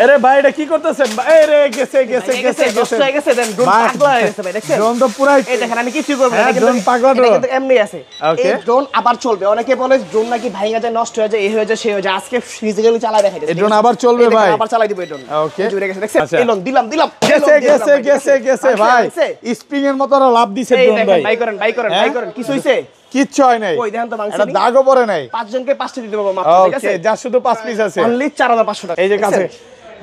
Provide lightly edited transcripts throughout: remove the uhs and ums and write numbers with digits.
আরে ভাই এটা কি করতেছেন? এই রে গেছে নষ্ট হয়ে গেছে দেন ড্রোন পাগলা হয়ে গেছে ভাই দেখছেন ড্রোন তো পুরাই এই দেখেন আমি কিছু করব না এটা ড্রোন পাগলা এটা কিন্তু এমনি আছে ওকে এই ড্রোন আবার চলবে অনেকে বলে ড্রোন নাকি ভাঙা যায় নষ্ট হয়ে যায় এই হয়ে যায় সেই হয়ে যায় আজকে ফিজিক্যালি চালায় দেখাই এই ড্রোন আবার চলবে ভাই আবার চালাই দিব এই ড্রোন ওকে জুড়ে গেছে দেখছেন এলন দিলাম গেছে ভাই স্প্রিং এর মতো লাভ দিছে ড্রোন ভাই ভাই করেন কিছু হইছে কিচ্ছু হয় নাই কই দেখেন তো ভাঙছে এটা দাগও পড়ে নাই পাঁচ জনকে পাঁচটা দিতে পারবো মাত্র ঠিক আছে ওকে যা শুধু 5 পিস আছে অনলি 4500 টাকা এই যে কাছে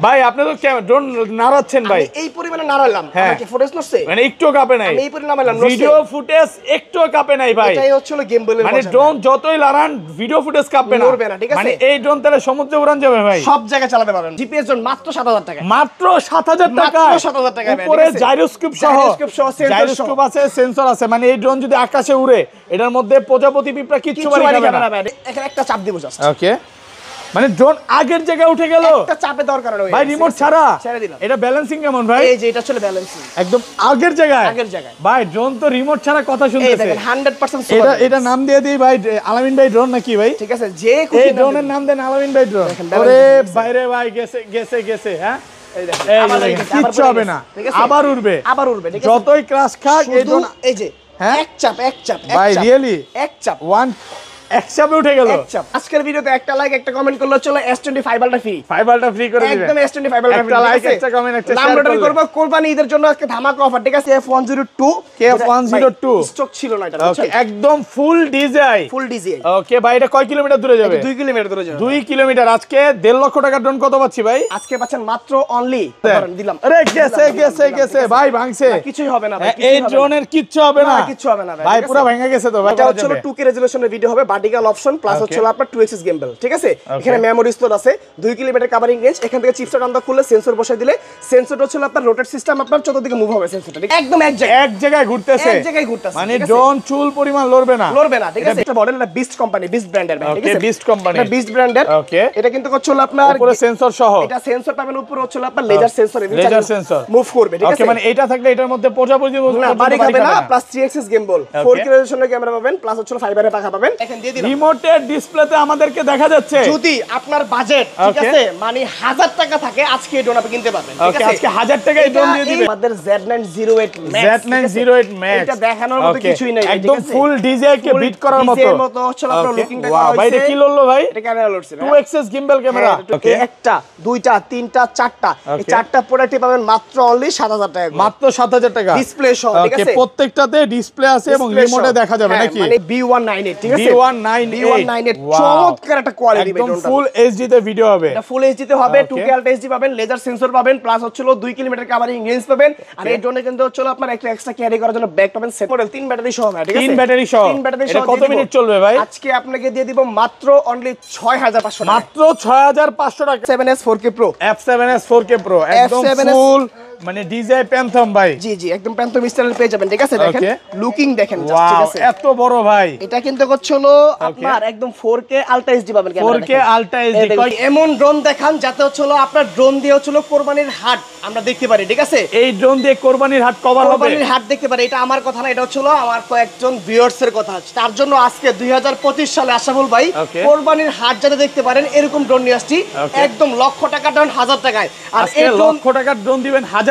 ভাই আপনি তো ড্রোন নাড়াচ্ছেন ভাই এই পরিমাণে নাড়ালাম আমাকে ফুটেজ নছে মানে একটু কাঁপে নাই আমি এই পরিমাণে নাড়ালাম ভিডিও ফুটেজ একটু কাঁপে নাই ভাই এটাই হচ্ছে গেম বলের মানে ড্রোন যতই লারান ভিডিও ফুটেজ কাঁপবে না ঠিক আছে মানে এই ড্রোন তাহলে সমুদ্রে উড়ান যাবে ভাই সব জায়গায় চালাতে পারবেন জিপিএস ড্রোন মাত্র 7000 টাকা মাত্র 7000 টাকা মাত্র 7000 টাকা উপরে জাইরোস্কোপ সহ জাইরোস্কোপ আছে সেন্সর আছে মানে এই ড্রোন যদি আকাশে উড়ে এটার মধ্যে প্রজাপতি পিঁপড়া কিচ্ছু বাড়ি খাবে না এখানে একটা চাপ দিব জাস্ট ওকে মানে ড্রোন আগের জায়গায় উঠে গেল একটা চাপে দরকার নেই ভাই রিমোট ছাড়া ছেড়ে দিলাম এটা ব্যালেন্সিং কেমন ভাই এই যে এটা চলে ব্যালেন্সিং একদম আগের জায়গায় ভাই ড্রোন তো রিমোট ছাড়া কথা শুনতেছে এই দেখেন 100% এটা নাম দিয়ে দিই ভাই আলামিন ভাই ড্রোন নাকি ভাই ঠিক আছে যে খুশি এই ড্রোনের নাম দেন আলামিন ভাই ড্রোন ওরে বাইরে ভাই গেছে হ্যাঁ এই দেখেন আবার কিচ্ছু হবে না আবার উড়বে ঠিক আছে যতই ক্রাশ খাক এই ড্রোন এই যে এক চাপ ভাই রিয়েলি এক চাপ ওয়ান এক চাপে উঠে গেল আজকের ভিডিওতে একটা লাইক একটা কমেন্ট করলে চলো S25 আলটা ফ্রি ফাইবারটা ফ্রি করে দিবেন একদম S25 আলটা ফ্রি একটা লাইক একটা কমেন্ট একটা শেয়ার করলে করব কোরবানি ঈদের জন্য আজকে ধামাকা অফার ঠিক আছে F102 স্টক ছিল না এটা ওকে একদম ফুল ডিজাই ওকে ভাই এটা কয় কিলোমিটার দূরে যাবে 2 কিলোমিটার দূরে যাবে 2 কিলোমিটার আজকে 1.5 লক্ষ টাকার ড্রোন কত পাচ্ছি ভাই আজকে পাচ্ছেন মাত্র অনলি দিলাম আরে গেছে ভাই ভাঙছে কিছুই হবে না ভাই এই ড্রোনের কিচ্ছু হবে না ভাই পুরো ভেঙে গেছে তো ভাই এটা হচ্ছে 2K রেজোলিউশনের ভিডিও হবে ভার্টিক্যাল অপশন প্লাস হচ্ছে আপনার 2 গেমবেল ঠিক আছে এখানে মেমোরি স্টোর আছে 2 কিলোমিটার কভারিং রেঞ্জ এখান থেকে চিপসেট আন্দা খুললে সেন্সর বসাই দিলে সেন্সরটা হচ্ছে আপনার রোটেট সিস্টেম আপনার চতুর্দিকে মুভ হবে সেন্সরটা একদম এক জায়গায় ঘুরতেছে মানে ড্রোন চুল পরিমাণ লড়বে না ঠিক আছে এটা মডেল না বিস্ট কোম্পানি বিস্ট ব্র্যান্ডের ভাই ঠিক আছে বিস্ট কোম্পানি এটা বিস্ট ব্র্যান্ডের ওকে এটা কিন্তু হচ্ছে আপনার উপরে সেন্সর সহ এটা সেন্সর পাবেন উপরে হচ্ছে আপনার লেজার সেন্সর সেন্সর মুভ করবে ঠিক আছে ওকে মানে এটা থাকলে এটার মধ্যে প্রজাপতি না বাড়ি খাবে না প্লাস 3 গেমবল 4K রেজোলিউশনের ক্যামেরা পাবেন প্লাস হচ্ছে ফাইবারের পাখা পাবেন এখন দিয়ে দিলাম রিমোটের ডিসপ্লেতে আমাদেরকে দেখা যাচ্ছে যদি আপনার বাজেট ঠিক আছে মানে 1000 টাকা থাকে আজকে এই ড্রোন আপনি কিনতে পারবেন ঠিক আছে আজকে 1000 টাকা এই ড্রোন দিয়ে দিবেন আমাদের Z908 Max এটা দেখানোর মতো কিছুই নাই একদম ফুল ডিজে কে বিট করার মতো ডিজে মতো হচ্ছে আপনার লুকিংটা করা হইছে ভাই এটা কি লড়লো ভাই এটা ক্যামেরা লড়ছে 2 গিম্বল ক্যামেরা ওকে একটা দুইটা তিনটা চারটা এই চারটা প্রোডাক্টই পাবেন মাত্র অনলি 7000 টাকা মাত্র 7000 টাকা ডিসপ্লে সহ ঠিক আছে প্রত্যেকটাতে ডিসপ্লে আছে এবং রিমোটে দেখা যাবে নাকি মানে B198 ঠিক আছে B198 চমৎকার একটা কোয়ালিটি একদম ফুল এইচডি তে ভিডিও হবে এটা ফুল এইচডি তে হবে 2K আলট্রা এইচডি পাবেন লেজার সেন্সর পাবেন প্লাস হচ্ছে 2 কিলোমিটার কভারিং রেঞ্জ পাবেন আর এই ড্রোনে কিন্তু হচ্ছে আপনার একটা এক্সট্রা ক্যারি করার জন্য ব্যাগ পাবেন সেট মডেল 3 ব্যাটারি সহ ঠিক আছে 3 ব্যাটারি সহ এটা কত মিনিট চলবে ভাই আজকে আপনাকে দিয়ে দিব মাত্র অনলি 6500 টাকা মাত্র 6500 টাকা 7S 4K Pro F7S 4K Pro একদম ফুল মানে ডিজাই প্যান্থম ভাই জি একদম প্যান্থম স্টাইলের পেয়ে যাবেন ঠিক আছে দেখেন লুকিং দেখেন জাস্ট ঠিক আছে এত বড় ভাই এটা কিন্তু হলো আপনার একদম 4K আলট্রা এইচডি পাবেন ক্যামেরা 4K আলট্রা এইচডি এমন ড্রোন দেখান যাতে হলো আপনার ড্রোন দিয়ে হলো কোরবানির হাট আমরা দেখতে পারি ঠিক আছে এই ড্রোন দিয়ে কোরবানির হাট কভার হবে কোরবানির হাট দেখতে পারি এটা আমার কথা না এটা হলো আমার কয়েকজন ভিউয়ার্স এর কথা তার জন্য আজকে 2025 সালে আশাফুল ভাই কোরবানির হাট যাতে দেখতে পারেন এরকম ড্রোন নিয়ে আসছি একদম লক্ষ টাকা ড্রোন 1000 টাকায় আর এই লক্ষ টাকার ড্রোন দিবেন 1000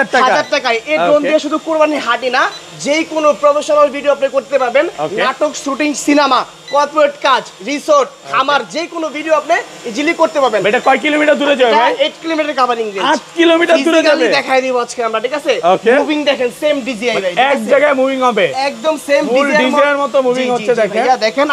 টাকা এই ড্রোন দিয়ে শুধু কোরবানির হাটই না যেই কোনো প্রফেশনাল ভিডিও আপনি করতে পারবেন নাটক শুটিং সিনেমা কর্পোরেট কাজ রিসোর্ট খামার যে কোনো ভিডিও আপনি ইজিলি করতে পারবেন এটা কয় কিলোমিটার দূরে যাবে ভাই 8 কিলোমিটার কভারিং রেঞ্জ 8 কিলোমিটার দূরে যাবে দেখাই দিব আজকে আমরা ঠিক আছে মুভিং দেখেন সেম ডিজাইন ভাই এক জায়গায় মুভিং হবে একদম সেম ডিজাইনের মতো মুভিং হচ্ছে দেখেন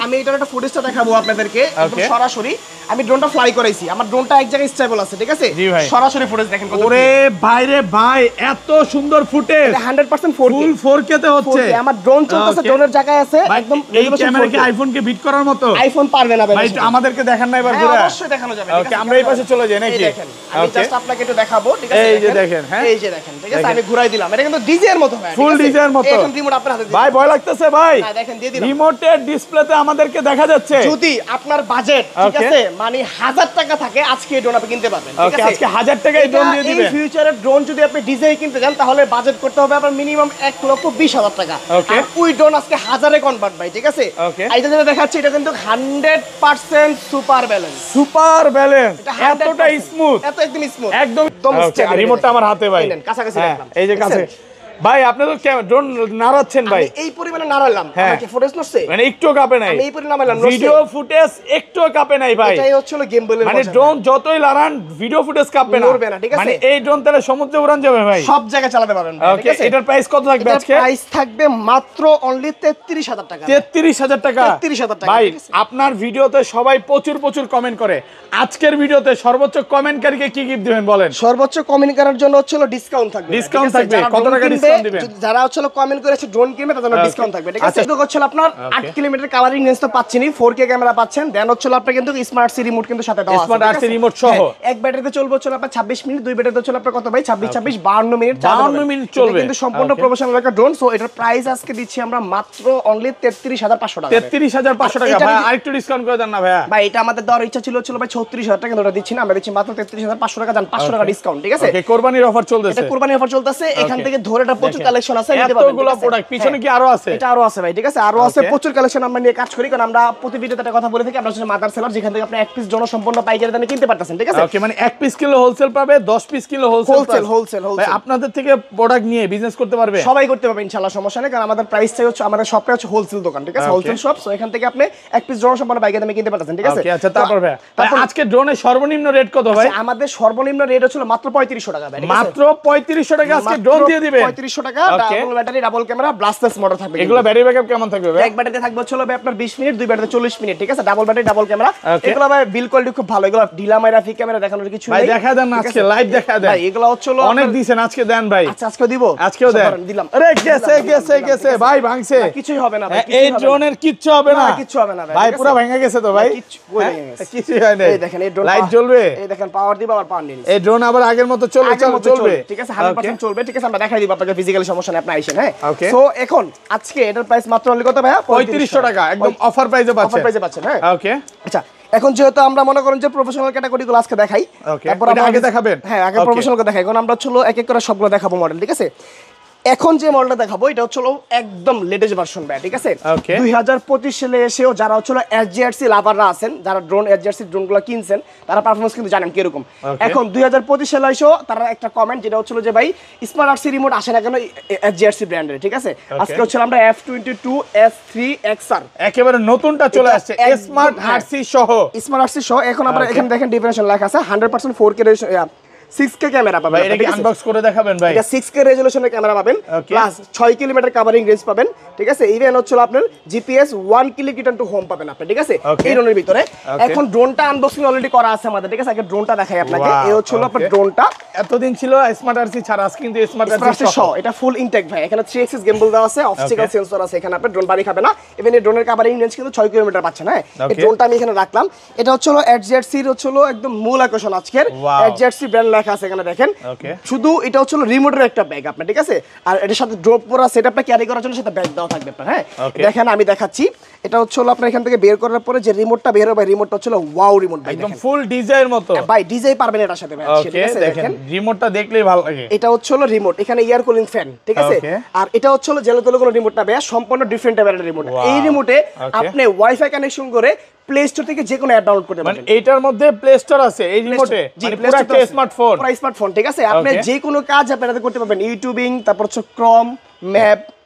আমি এটার একটা ফুটেজটা দেখাবো আপনাদেরকে একদম সরাসরি আমি ড্রোনটা ফ্লাই করাইছি আমার ড্রোনটা এক জায়গায় স্টেবল আছে ঠিক আছে সরাসরি ফুটেজ দেখেন কত ওরে ভাইরে ভাই এত সুন্দর ফুটেজ এটা 100% 4K ফুল 4K তে হচ্ছে আমার ড্রোন চলতেছে ড্রোনের জায়গায় আছে একদম এই ক্যামেরা কি আইফোন কে বিট করার মতো আইফোন পারবে না ভাই আমাদেরকে দেখান না এবার ঘুরে অবশ্যই দেখানো যাবে ওকে আমরা এই পাশে চলে যাই নাকি দেখেন আমি জাস্ট আপনাকে একটু দেখাবো ঠিক আছে এই যে দেখেন হ্যাঁ এই যে দেখেন ঠিক আছে আমি ঘুরাই দিলাম এটা কিন্তু ডিজে এর মতো ভাই ফুল ডিজে এর মতো এখন রিমোট আপনার হাতে দিন ভাই ভয় লাগতেছে ভাই না দেখেন দিয়ে দিলাম রিমোটের ডিসপ্লেতে আমাদেরকে দেখা যাচ্ছে যদি আপনার বাজেট ঠিক আছে মানে 1000 টাকা থাকে আজকে এই ড্রোন আপনি কিনতে পারবেন ঠিক আছে আজকে 1000 টাকা এই ড্রোন দিয়ে দিবেন এই ফিউচারের ড্রোন যদি আপনি ডিজে কিনতে যান তাহলে বাজেট করতে হবে আপনার মিনিমাম 1,20,000 টাকা। Okay. আর ওই ড্রোন আজকে 1000-এ কনভার্ট ভাই, ঠিক আছে? Okay. এইটা যেটা দেখাচ্ছি এটা কিন্তু 100% সুপার ব্যালেন্স। সুপার ব্যালেন্স, এতটা স্মুথ, এত একদম স্মুথ, একদম স্টেবল। রিমোটটা আমার হাতে ভাই, এই নেন, কাছাকাছি হ্যাঁ, রাখলাম। এই যে কাছে ভাই। আপনি তো ড্রোন নাড়াচ্ছেন ভাই, আমি এই পরিমাণে নাড়ালাম, হ্যাঁ। আমাকে ফুটেজ নড়ছে, মানে একটু কাঁপে নাই, আমি এই পরিমাণে নাড়ালাম, ভিডিও ফুটেজ একটু কাঁপে নাই ভাই। এটাই হচ্ছে গেমবলের মানে ড্রোন যতই লারান ভিডিও ফুটেজ কাঁপবে নড়বে না, ঠিক আছে? মানে এই ড্রোন তাহলে সমুদ্রে উড়ান যাবে ভাই, সব জায়গায় চালাতে পারবেন ভাই, ঠিক ওকে। আছে? এটার প্রাইস কত থাকবে আজকে? প্রাইস থাকবে মাত্র অনলি 33,000 টাকা। 33,000 টাকা। 33,000 টাকা ভাই ঠিক আছে? আপনার ভিডিওতে সবাই প্রচুর প্রচুর কমেন্ট করে, আজকের ভিডিওতে সর্বোচ্চ কমেন্টকারীকে কি গিফট দিবেন বলেন? সর্বোচ্চ কমেন্ট করার জন্য হচ্ছে ডিসকাউন্ট থাকবে। ডিসকাউন্ট ঠিক আছে? থাকবে, যারা কত drone টাকা কিনবে, ডিসকাউন্ট দিবেন? যারা হচ্ছে কমেন্ট করেছে ড্রোন কিনবে তাদের জন্য Okay. ডিসকাউন্ট থাকবে, ঠিক আছে? আচ্ছা। এটা হচ্ছে আপনার 8 কিলোমিটার কাভারিং রেঞ্জ তো পাচ্ছেনই, 4K ক্যামেরা পাচ্ছেন, দেন হচ্ছে আপনার কিন্তু স্মার্ট সি রিমোট কিন্তু সাথে দেওয়া আছে। Smart ঠিক RC আছে? রিমোট সহ। হ্যাঁ, এক ব্যাটারিতে চলবে হচ্ছে আপনার 26 মিনিট, দুই ব্যাটারিতে চলবে আপনার কত ভাই? 26 52 মিনিট, 52 মিনিট চলবে। কিন্তু সম্পূর্ণ Okay. প্রফেশনাল একটা ড্রোন। সো এটার প্রাইস আজকে দিচ্ছি আমরা মাত্র অনলি 33,500 টাকা। 33,500 টাকা এটা ভাই, যদি- আরেকটু ডিসকাউন্ট করে দেন না ভাইয়া। ভাই এটা আমাদের দেওয়ার ইচ্ছা ছিল ভাই 36,000 টাকা, কিন্তু ওটা দিচ্ছি না, আমরা দিচ্ছি মাত্র 33,500 টাকা। জান 500 টাকা ডিসকাউন্ট, ঠিক আছে? ওকে, কোরবানির অফার চলতেছে, এটা কুরবানি অফার চলতেছে, এখান Okay. থেকে ধরে এটা প্রচুর দেখেন, কালেকশন আছে, নিতে পারবেন, এতগুলো ঠিক আছে? প্রোডাক্ট পিছনে হ্যাঁ, কি আরো আছে? এটা আরো আছে ভাই, ঠিক আছে? আরো আছে Okay. প্রচুর কালেকশন আমরা নিয়ে কাজ করি, কারণ আমরা প্রতি ভিডিওতে একটা কথা বলে থাকি, আমরা হচ্ছে মাদার সেলার, যেখান থেকে আপনি এক পিস জনসম্পন্ন পাইকারি দামে কিনতে পারতেছেন, ঠিক আছে? ওকে, মানে 1 পিস কিলো হোলসেল পাবে, 10 পিস কিলো হোলসেল হোলসেল। ভাই আপনাদের থেকে প্রোডাক্ট নিয়ে বিজনেস করতে পারবে সবাই করতে পারবে ইনশাআল্লাহ, সমস্যা নেই, কারণ আমাদের প্রাইসটাই হচ্ছে, আমাদের শপটা হচ্ছে হোলসেল দোকান, ঠিক আছে? Okay. Wholesale shop. সো এখান থেকে আপনি এক পিস জনসম্পন্ন পাইকারি দামে কিনতে পারতেছেন, ঠিক আছে? ওকে। আচ্ছা, তারপর ভাই তারপর আজকে ড্রোনের সর্বনিম্ন রেট কত ভাই? আচ্ছা, আমাদের সর্বনিম্ন রেট হচ্ছে মাত্র 3500 টাকা ভাই, ঠিক আছে? মাত্র 3500 টাকা আজকে ড্রোন দিয়ে দিবেন। 3500 টাকা, Okay. Double battery, double camera, ব্লাস্টলেস motor থাকবে। এগুলো ব্যাটারি ব্যাকআপ কেমন থাকবে ভাই? এক ব্যাটারিতে থাকবে হচ্ছে আপনার 20 মিনিট, দুই ব্যাটারিতে 40 মিনিট, ঠিক আছে? Double battery, double camera. Okay. এগুলো ভাই বিল কোয়ালিটি খুব ভালো, এগুলো ঢিলা মাইরা ফি ক্যামেরা দেখানোর কিছু ভাই নেই। দেখা দেন না ঠিক আজকে আছে? লাইভ দেখা দেন ভাই এগুলো হচ্ছে অনেক দিছেন, আজকে দেন ভাই। আচ্ছা আজকে দিব, আজকেও দেন। দিলাম। আরে গেছে ভাই, ভাঙছে। না, কিছুই হবে না ভাই, এই ড্রোনের কিচ্ছু হবে না, কিচ্ছু হবে না ভাই, ভাই ঠিক আছে? পুরো ভেঙে গেছে তো ভাই, কই ভেঙে গেছে? কিছুই হয় না। এই দেখেন এই ড্রোন লাইট জ্বলবে, এই দেখেন পাওয়ার দিব, আবার পাওয়ার নিয়ে নিচ্ছে। এই ড্রোন আবার আগের মতো চলবে, আগের মতো চলবে, ঠিক আছে? 100% চলবে, ঠিক আছে? আমরা দেখাই দিব আপনাকে ফিজিক্যালি, সমস্যা নেই, আপনি আইসেন। হ্যাঁ, Okay. সো এখন আজকে এটার প্রাইস মাত্র অনলি কত ভাইয়া? 3500 টাকা, একদম অফার প্রাইসে অফার পাচ্ছেন। প্রাইসে পাচ্ছেন। হ্যাঁ, ওকে। আচ্ছা এখন যেহেতু আমরা মনে করেন যে প্রফেশনাল ক্যাটাগরিগুলো আজকে দেখাই, Okay. তারপর ওটা আমরা আগে দেখাবেন? হ্যাঁ, আগে Okay. প্রফেশনালকে দেখাই, এখন আমরা হচ্ছে এক এক করে সবগুলো দেখাবো মডেল, ঠিক আছে? এখন যে মডেলটা দেখাবো এটা হচ্ছে একদম লেটেস্ট ভার্সন ভাই, ঠিক আছে? Okay. 2025 সালে এসেও যারা হচ্ছে এসজিআরসি লাভাররা আছেন, যারা ড্রোন এসজিআরসি ড্রোনগুলো কিনছেন, তারা পারফরম্যান্স কিন্তু জানেন কিরকম। Okay. এখন 2025 সালে এসেও তারা একটা কমেন্ট যেটা হচ্ছিল যে ভাই স্মার্ট আরসি রিমোট আসে না কেন এসজিআরসি ব্র্যান্ডের, ঠিক আছে? আজকে হচ্ছে আমরা F22 S3 XR একেবারে নতুনটা চলে আসছে, একদম, স্মার্ট হ্যাঁ। আরসি সহ। স্মার্ট আরসি সহ। এখন আমরা Okay. এখানে দেখেন ডিফারেন্সিয়েশন লেখা আছে, 100% 4K 6K ক্যামেরা পাবেন। ভাই এটা কি আনবক্স করে দেখাবেন ভাই? এটা 6K রেজোলিউশনের ক্যামেরা পাবেন, Okay. Plus 6 kilometre covering range পাবেন, ঠিক আছে? ইভেন হচ্ছে আপনার GPS 1 click return to home পাবেন আপনি, ঠিক আছে? Okay. এই ড্রোনের ভিতরে Okay. এখন ড্রোনটা আনবক্সিং অলরেডি করা আছে আমাদের, ঠিক আছে? আগে ড্রোনটা দেখাই আপনাকে। Wow, এই হচ্ছে আপনার okay. ড্রোনটা এতদিন ছিল স্মার্ট আরসি ছাড়া, আজকে কিন্তু স্মার্ট স্মার্ট আরসি আরসি সহ। এটা ফুল ইনটেক ভাই, এখানে 3 এক্সিস গিম্বল দেওয়া আছে, অবস্টিকল Okay. সেন্সর আছে, এখানে আপনি ড্রোন বাড়ি খাবে না। ইভেন এই ড্রোনের কভারিং রেঞ্জ কিন্তু 6 কিলোমিটার পাচ্ছেন। হ্যাঁ, এই Okay. ড্রোনটা আমি এখানে রাখলাম। এটা হচ্ছে এসজিআরসি হচ্ছে একদম মূল আকর্ষণ আজকের। Wow. এসজিআরসি ব্র্যান্ড লেখা আছে এখানে দেখেন। Okay. শুধু এটা হচ্ছে রিমোটের একটা ব্যাগ আপনার, ঠিক আছে? আর এটার সাথে ড্রপ করা সেটআপটা ক্যারি করার জন্য সাথে ব্যাগ দেওয়া থাকবে আপনার। হ্যাঁ, Okay. দেখেন আমি দেখাচ্ছি। এটা হচ্ছে আপনার এখান থেকে বের করার পরে যে রিমোটটা বের হবে, রিমোটটা হচ্ছে ওয়াও রিমোট ভাই, একদম দেখেন। ফুল ডিজাইনের মতো। ভাই ডিজাই পারবেন এটার সাথে ভাই, ঠিক ওকে, আছে? দেখেন রিমোটটা দেখলেই ভালো লাগে। এটা হচ্ছে রিমোট, এখানে এয়ার কুলিং ফ্যান, ঠিক আছে? Okay. আর এটা হচ্ছে জেলে তোলে কোনো রিমোট না ভাই, সম্পূর্ণ ডিফারেন্ট টাইপের রিমোট। Wow. এই রিমোটে Okay. আপনি ওয়াইফাই কানেকশন করে প্লে স্টোর থেকে যে কোনো অ্যাপ ডাউনলোড করতে মানে পারবেন। এইটার মধ্যে প্লে স্টোর আছে এই রিমোটে, মানে পুরো একটা স্মার্টফোন, পুরো স্মার্টফোন, ঠিক আছে? আপনি Okay. যে কোনো কাজ আপনারা করতে পারবেন, ইউটিউবিং, তারপর হচ্ছে ক্রম, ম্যাপ,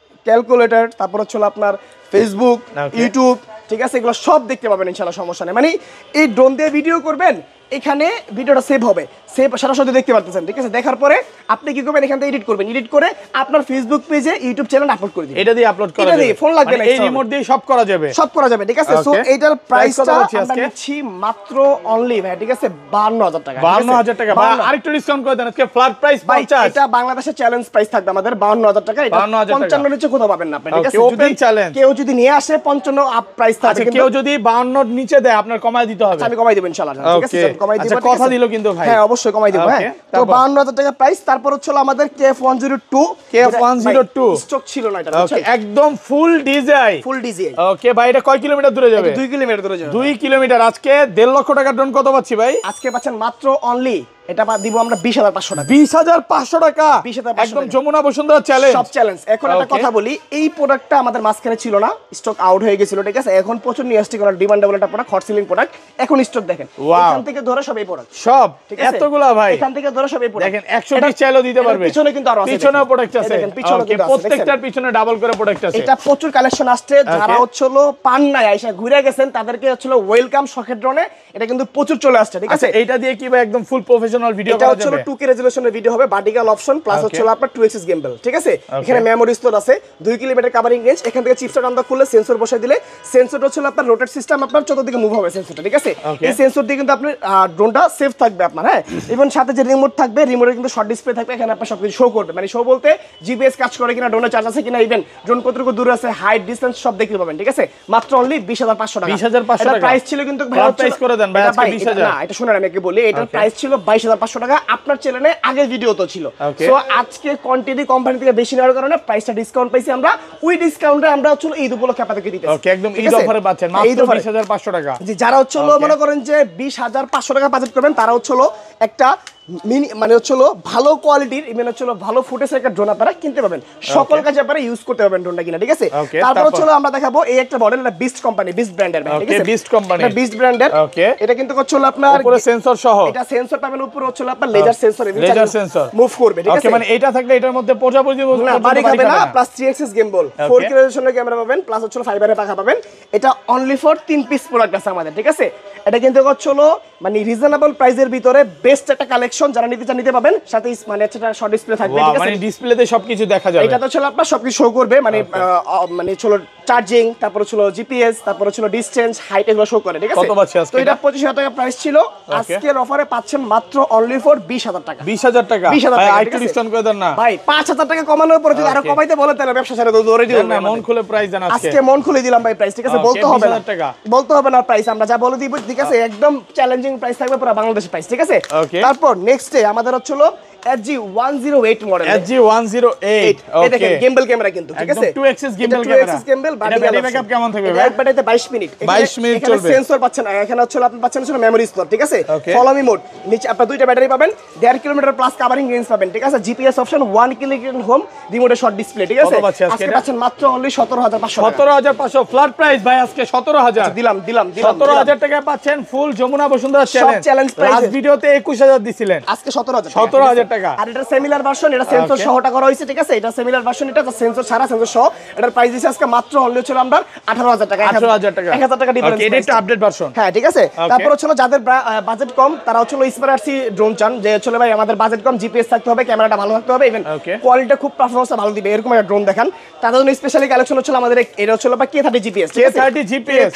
ক্যালকুলেটর, তারপর হচ্ছে আপনার ফেসবুক, Okay. ইউটিউব, ঠিক আছে? এগুলো সব দেখতে পাবেন ইনশাআল্লাহ, সমস্যা নেই। মানে এই ড্রোন দিয়ে ভিডিও করবেন, এখানে ভিডিওটা সেভ হবে, সেভ সরাসরি দেখতে পারতেছেন, ঠিক আছে? দেখার পরে আপনি কি করবেন, এখান থেকে এডিট করবেন, এডিট করে আপনার ফেসবুক পেজে, ইউটিউব চ্যানেলে আপলোড করে দিবেন। এটা দিয়ে আপলোড করা এটা যাবে, দিয়ে ফোন লাগবে না, এই রিমোট দিয়ে সব করা যাবে, সব করা যাবে, ঠিক আছে? So Okay. এইটার Price কত প্রাইসটা হচ্ছে আমরা আজকে? নিচ্ছি মাত্র অনলি ভাই, ঠিক আছে? 52000 টাকা, ঠিক আছে? 52000 টাকা। ভাই 52,000 আরেকটু ডিসকাউন্ট করে দেন, আজকে ফ্ল্যাট প্রাইস ভাই 50। এটা বাংলাদেশের চ্যালেঞ্জ প্রাইস থাকবে আমাদের 52000 টাকা। এটা 52,000 টাকা। 55 নিচে কোথাও পাবেন না আপনি, ঠিক আছে? Okay, open challenge। কেউ যদি নিয়ে আসে 55 আপ প্রাইস থাকবে, আচ্ছা কিন্তু কেউ যদি 52 এর নিচে দেয় আপনার কমায় দিতে হবে। আমি কমাই দেব ইনশাআল্লাহ, ঠিক আছে? Okay. আমি কমাই দেব, আচ্ছা, ঠিক কথা আছে? দিল কিন্তু ভাই। হ্যাঁ, অবশ্যই কমাই দেব। হ্যাঁ, Okay, তো তারপর? 52000 টাকা প্রাইস। তারপর হচ্ছে আমাদের KF102 KF102 স্টক ছিল না এটা, ওকে, একদম ফুল ডিজাই, ফুল ডিজিআই। ওকে ভাই এটা কয় কিলোমিটার দূরে যাবে? 2 কিলোমিটার দূরে যাবে। 2 কিলোমিটার। আজকে 1.5 লক্ষ টাকার ড্রোন কত পাচ্ছি ভাই? আজকে পাচ্ছেন মাত্র অনলি এটা দিব আমরা 20500 টাকা। 20500 টাকা, 20500 একদম যমুনা বসুন্ধরা চ্যালেঞ্জ, সব চ্যালেঞ্জ। এখন একটা কথা বলি, এই প্রোডাক্টটা আমাদের মাঝখানে ছিল না, স্টক আউট হয়ে গেছিল, ঠিক আছে? এখন প্রচুর নিয়ে আসছে, কারণ ডিমান্ডেবল একটা প্রোডাক্ট, হট সেলিং প্রোডাক্ট। এখন স্টক দেখেন, এখান থেকে ধরে সব এই প্রোডাক্ট, সব ঠিক আছে? এতগুলা ভাই, এখান থেকে ধরে সব এই প্রোডাক্ট দেখেন 120 চাইলেও দিতে পারবে। পিছনে কিন্তু আরো আছে, পিছনেও প্রোডাক্ট আছে, দেখেন পিছনে কিন্তু আছে, প্রত্যেকটার পিছনে ডাবল করে প্রোডাক্ট আছে। এটা প্রচুর কালেকশন আসছে, যারা হচ্ছিল পান নাই আইসা ঘুরে গেছেন তাদেরকে হচ্ছিল ওয়েলকাম। শখের ড্রোনে এটা কিন্তু প্রচুর চলে আসছে, ঠিক আছে? এইটা দিয়ে কি ভাই একদম ফুল প্রফেশনাল ভিডিও এটা করা হচ্ছিল যাবে? 2K রেজোলিউশনের ভিডিও হবে, ভার্টিক্যাল অপশন প্লাস হচ্ছিল আপনার 2 এক্সিস গিম্বল, ঠিক আছে? এখানে মেমোরি স্টোর আছে, 2 কিলোমিটার কভারিং রেঞ্জ। এখান থেকে চিপসেট আমরা খুললে সেন্সর বসাই দিলে সেন্সরটা হচ্ছিল আপনার রোটেট সিস্টেম, আপনার চতুর্দিকে মুভ হবে সেন্সরটা, ঠিক আছে? এই সেন্সর দিয়ে কিন্তু আপনার ড্রোনটা সেফ থাকবে আপনার, হ্যাঁ। এবং সাথে যে রিমোট থাকবে, রিমোটে কিন্তু শর্ট ডিসপ্লে থাকবে, এখানে আপনার সবকিছু শো করবে। মানে শো বলতে জিপিএস কাজ করে কিনা, ড্রোনে চার্জ আছে কিনা, ইভেন ড্রোন কতটুকু দূরে আছে, হাইট ডিসটেন্স সব দেখতে পাবেন, ঠিক আছে? মাত্র অনলি 20500 টাকা। 20500 টাকা প্রাইস ছিল কিন্তু ভাই, প্রাইস করে দেন ভাই আজকে 20000। না, এটা শুনেন আমি কি বলি, এটার প্রাইস ছিল 22500 টাকা। আপনার চ্যানেলে আগের ভিডিও তো ছিল, সো আজকে কোয়ান্টিটি কোম্পানি থেকে বেশি নেওয়ার কারণে প্রাইসটা ডিসকাউন্ট পাইছি আমরা। ওই ডিসকাউন্টে আমরা হচ্ছে ঈদ উপলক্ষে আপনাদেরকে দিতেছি। ওকে, একদম ঈদ অফারে পাচ্ছেন মাত্র 20500 টাকা। জি, যারা হচ্ছে মনে করেন যে 20500 টাকা বাজেট করবেন, তারা হচ্ছে একটা মানে হচ্ছে ভালো কোয়ালিটির, ইভেন হচ্ছে ভালো ফুটেজের একটা ড্রোন আপনারা কিনতে পাবেন, সকল কাজে আপনারা ইউজ করতে পারবেন ড্রোনটা কিনা, ঠিক আছে? তারপর হচ্ছে আমরা দেখাবো এই একটা মডেল, এটা বিস্ট কোম্পানি, বিস্ট ব্র্যান্ডের, ঠিক আছে? বিস্ট কোম্পানি, এটা বিস্ট ব্র্যান্ডের। ওকে, এটা কিন্তু হচ্ছে আপনার উপরে সেন্সর সহ, এটা সেন্সর পাবেন, উপরে হচ্ছে আপনার laser sensor, laser sensor move করবে, ঠিক আছে? ওকে, মানে এটা থাকলে এটার মধ্যে প্রজাপতি না বাড়ি খাবে না, প্লাস 3 এক্সিস গিম্বল, 4K রেজোলিউশনের ক্যামেরা পাবেন, প্লাস হচ্ছে ফাইবারের পাখা পাবেন। এটা অনলি ফর 3 পিস প্রোডাক্ট আছে আমাদের, ঠিক আছে? এটা কিন্তু হচ্ছে মানে রিজনেবল প্রাইসের ভিতরে বেস্ট একটা কালেকশন, যারা নিতে চান নিতে পাবেন। সাথে মানে একটা শর্ট ডিসপ্লে থাকবে, ঠিক আছে? মানে ডিসপ্লেতে সবকিছু দেখা যাবে। এটা তো ছিল আপনার সবকিছু শো করবে, মানে মানে ছিল চার্জিং, তারপর ছিল জিপিএস, তারপর ছিল ডিসটেন্স, হাইট, এগুলো শো করে, ঠিক আছে? কত পাচ্ছি আজকে? তো এটা 25000 টাকা প্রাইস ছিল, আজকের অফারে পাচ্ছেন মাত্র অনলি ফর 20000 টাকা। 20000 টাকা, 20000 ভাই টাকা, আইটু ডিসকাউন্ট করে দেন না ভাই। 5000 টাকা কমানোর পর যদি আরো কমাইতে বলেন তাহলে ব্যবসা ছেড়ে দৌড়ে দিবেন না, মন খুলে প্রাইস জানা আজকে মন খুলে দিলাম ভাই প্রাইস, ঠিক আছে? বলতে হবে না, বলতে হবে না প্রাইস, আমরা যা বলে দিব, ঠিক আছে? একদম চ্যালেঞ্জিং প্রাইস থাকবে পুরো বাংলাদেশের প্রাইস, ঠিক আছে? তারপর নেক্সটে আমাদের হচ্ছিল SG108 মডেল, SG108। এই দেখেন গিম্বল ক্যামেরা কিন্তু, ঠিক আছে? 2 এক্সিস গিম্বল এটা 2 camera, axis gimbal, battery backup কেমন থাকবে ভাই? এক ব্যাটারিতে 22 মিনিট, 22 মিনিট চলবে। সেন্সর পাচ্ছেন, এখানে হচ্ছে আপনি পাচ্ছেন মেমোরি স্লট, ঠিক আছে? ফলো মি মোড, নিচে আপনি দুইটা ব্যাটারি পাবেন, 1.5 কিলোমিটার প্লাস কভারিং রেঞ্জ পাবেন, ঠিক আছে? জিপিএস অপশন, 1 কিলোমিটার হোম, রিমোটে শর্ট ডিসপ্লে, ঠিক আছে? আজকে পাচ্ছেন মাত্র অনলি 17500 টাকা। 17500 ফ্ল্যাট প্রাইস ভাই, আজকে 17000 দিলাম 17000 টাকায় পাচ্ছেন full Jamuna Bashundhara challenge price. Last ভিডিওতে 21000 দিছিলেন, আজকে 17000 17000 টাকা। আর এটা সিমিলার ভার্সন, এটা সেন্সর সহটা করা হয়েছে, ঠিক আছে? এটা সিমিলার ভার্সন, এটা সেন্সর ছাড়া, সেন্সর সহ। এটার প্রাইস দিছে আজকে মাত্র অনলি হচ্ছে আমরা 18000 টাকা, 18000 টাকা, 1000 টাকা ডিফারেন্স। এটা একটা আপডেট ভার্সন, হ্যাঁ, ঠিক আছে? তারপর হচ্ছে যাদের বাজেট কম, তারা হচ্ছে স্পাইরারসি ড্রোন চান, যে হচ্ছে ভাই আমাদের বাজেট কম, জিপিএস থাকতে হবে, ক্যামেরাটা ভালো থাকতে হবে, ইভেন কোয়ালিটিটা খুব পারফরম্যান্সটা ভালো দিবে, এরকম একটা ড্রোন দেখান। তাদের জন্য স্পেশালি কালেকশন হচ্ছে আমাদের এটা হচ্ছে K30 জিপিএস, K30 জিপিএস।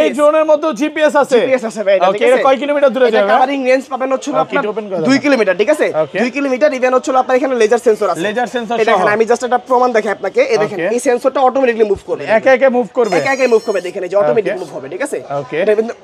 এই ড্রোনের মধ্যে জিপিএস আছে, জিপিএস আছে ভাই, ওকে। এটা কয় কিলোমিটার দূরে যাবে? কভারিং রেঞ্জ পাবেন হচ্ছে আপনার 2 কিলোমিটার, ঠিক আছে? 2 কিলোমিটার, ইভেন হচ্ছে আপনার এখানে লেজার সেন্সর আছে, লেজার সেন্সর সহ। দেখেন আমি জাস্ট একটা প্রমাণ দেখাই আপনাকে, এই দেখেন এই সেন্সরটা অটোমেটিক্যালি মুভ করবে, একা একা মুভ করবে, একা একা মুভ করবে, দেখেন এই যে অটোমেটিক মুভ হবে, ঠিক আছে?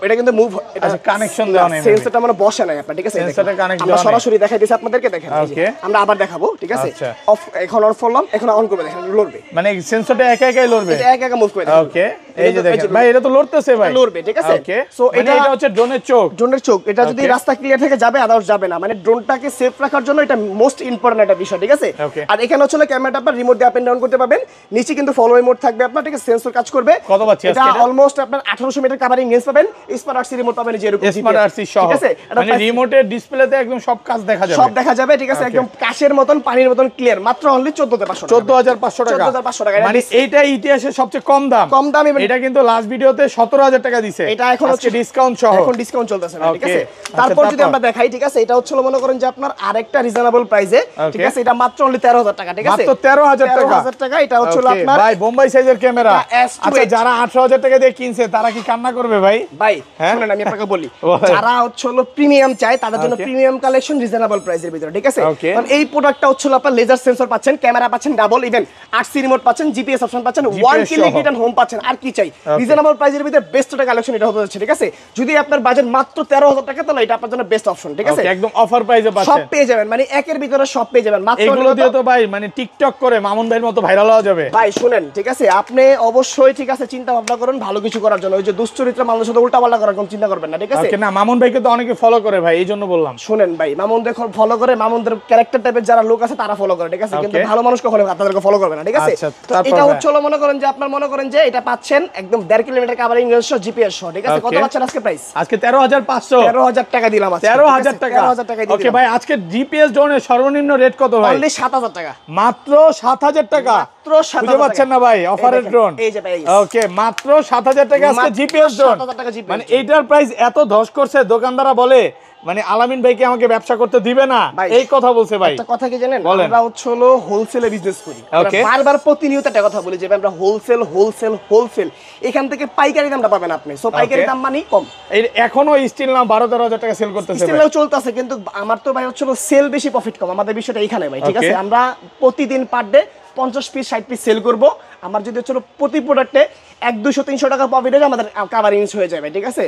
এটা কিন্তু মুভ, এটা কানেকশন দেওয়া নেই, সেন্সরটা মানে বসে নাই আপনার, ঠিক আছে? সেন্সরটা কানেক্ট আমরা সরাসরি দেখাই দিছি আপনাদেরকে, দেখেন ওকে। আমরা আবার দেখাবো, ঠিক আছে? অফ, এখন অন করলাম, এখন অন করবে, দেখেন লড়বে, মানে সেন্সরটা একা একাই লড়বে, এটা একা একা মুভ করে, ওকে। এই যে দেখেন ভাই, এটা তো লড়তেছে ভাই, লড়বে, ঠিক আছে? ওকে। সো এটা হচ্ছে ড্রোনের চোখ, ড্রোনের চোখ। এটা যদি রাস্তা ক্লিয়ার থেকে যাবে, আদার্স যাবে না, মানে ড্রোনটাকে সেফ রাখার জন্য এটা মোস্ট ইম্পর্টেন্ট একটা বিষয়, ঠিক আছে? আর এখানে হচ্ছে ক্যামেরাটা আপনার রিমোট দিয়ে আপ এন্ড ডাউন করতে পারবেন, নিচে কিন্তু ফলো মি মোড থাকবে আপনার, ঠিক আছে? সেন্সর কাজ করবে। কত পাচ্ছি আজকে? এটা অলমোস্ট আপনার 1800 মিটার কভারিং রেঞ্জ পাবেন, স্মার্ট আরসি রিমোট পাবেন, যে এরকম স্মার্ট আরসি সহ, ঠিক আছে? মানে রিমোটের ডিসপ্লেতে একদম সব কাজ দেখা যাবে, সব দেখা যাবে, ঠিক আছে? একদম কাশের মতন, পানির মতন ক্লিয়ার, মাত্র অনলি 14500 টাকা, 14500 টাকা, 14500 টাকা। মানে এইটা ইতিহাসে সবচেয়ে কম দাম, কম দাম। এটা কিন্তু লাস্ট ভিডিওতে 17000 টাকা দিছে, এটা এখন হচ্ছে ডিসকাউন্ট সহ, এখন ডিসকাউন্ট চলতেছে না, ঠিক আছে? তারপর যদি আমরা দেখাই, ঠিক আছে? এটা হচ্ছে মনে করেন যে আপনার আরেকটা রিজনেবল প্রাইসে, ঠিক আছে? এটা মাত্র অনলি 13000 টাকা, ঠিক আছে? মাত্র 13000 টাকা। এটা হচ্ছে আপনার ভাই বোম্বাই সাইজের ক্যামেরা। আচ্ছা, যারা 18000 টাকা দিয়ে কিনছে তারা কি কান্না করবে ভাই? ভাই শুনেন আমি আপনাকে বলি, যারা হচ্ছে প্রিমিয়াম চায় তাদের জন্য প্রিমিয়াম কালেকশন রিজনেবল প্রাইসের ভিতরে, ঠিক আছে? কারণ এই প্রোডাক্টটা হচ্ছে আপনার লেজার সেন্সর পাচ্ছেন, ক্যামেরা পাচ্ছেন ডাবল, ইভেন আরসি রিমোট পাচ্ছেন, জিপিএস অপশন পাচ্ছেন, 1 কিলোমিটার হোম পাচ্ছেন, আর কি চাই? রিজনেবল প্রাইসের ভিতরে বেস্ট একটা কালেকশন এটা হতে যাচ্ছে, ঠিক আছে? যদি আপনার বাজেট মাত্র 13000 টাকা, তাহলে এটা আপনার জন্য বেস্ট অপশন, ঠিক আছে? একদম অফার প্রাইসে পাচ্ছেন, সব পেয়ে যাবেন, মানে মানে একের ভিতরে সব পেয়ে যাবেন মাত্র। এগুলো দিয়ে তো ভাই মানে টিকটক করে মামুন ভাইয়ের মতো ভাইরাল হওয়া যাবে ভাই। শুনেন ঠিক আছে, আপনি অবশ্যই ঠিক আছে চিন্তা ভাবনা করুন ভালো কিছু করার জন্য। ওই যে দুশ্চরিত্র মানুষের সাথে উল্টাপাল্টা করার কোনো চিন্তা করবেন না, ঠিক আছে? ওকে, না মামুন ভাইকে তো অনেকে ফলো করে ভাই, এই জন্য বললাম। শুনেন ভাই, মামুনদের ফলো করে, মামুনদের ক্যারেক্টার টাইপের যারা লোক আছে তারা ফলো করে, ঠিক আছে? কিন্তু ভালো মানুষ কখনো আপনাদেরকে ফলো করবে না, ঠিক আছে? তো এটা হচ্ছে মনে করেন যে আপনার মনে করেন যে এটা পাচ্ছেন একদম 1.5 কিলোমিটার কাভারিং রেঞ্জ সহ জিপিএস সহ, ঠিক আছে? কত পাচ্ছেন আজকে প্রাইস? আজকে 13,500। 13,000 টাকা দিলাম আজকে। 13,000 টাকা। 13,000 টাকা দিলাম। ওকে ভাই, আজকে জিপিএস ড্রোনের সর্বনিম্ন রেট কত ভাই? অনলি 7,000 টাকা। মাত্র 7,000 টাকা। মাত্র 7,000 বুঝতে পাচ্ছেন না ভাই, অফারের ড্রোন। এই যে ভাই, ওকে, মাত্র 7,000 টাকা আজকে জিপিএস ড্রোন। 7,000 টাকা জিপিএস। মানে এইটার প্রাইস এত ধস করছে, দোকানদাররা বলে মানে আলামিন ভাইকে আমাকে ব্যবসা করতে দিবে না, এই কথা বলছে ভাই। একটা কথা কি জানেন, আমরা হচ্ছে হলো হোলসেলে বিজনেস করি। আমরা বারবার প্রতিনিয়ত একটা কথা বলি যে আমরা হোলসেল হোলসেল হোলসেল, এখান থেকে পাইকারি দামটা পাবেন আপনি। সো পাইকারি দাম মানে কম। এই এখনো স্টিল না 12-13,000 টাকা সেল করতেছে, স্টিল চলতেছে, কিন্তু আমার তো ভাই হচ্ছে সেল বেশি প্রফিট কম। আমাদের বিষয়টা এইখানে ভাই, ঠিক আছে? আমরা প্রতিদিন per day 50 piece 60 piece sell করব। আমার যদি হচ্ছে প্রতি প্রোডাক্টে 100-200-300 টাকা প্রফিট হয়ে আমাদের কাভারিং হয়ে যাবে, ঠিক আছে?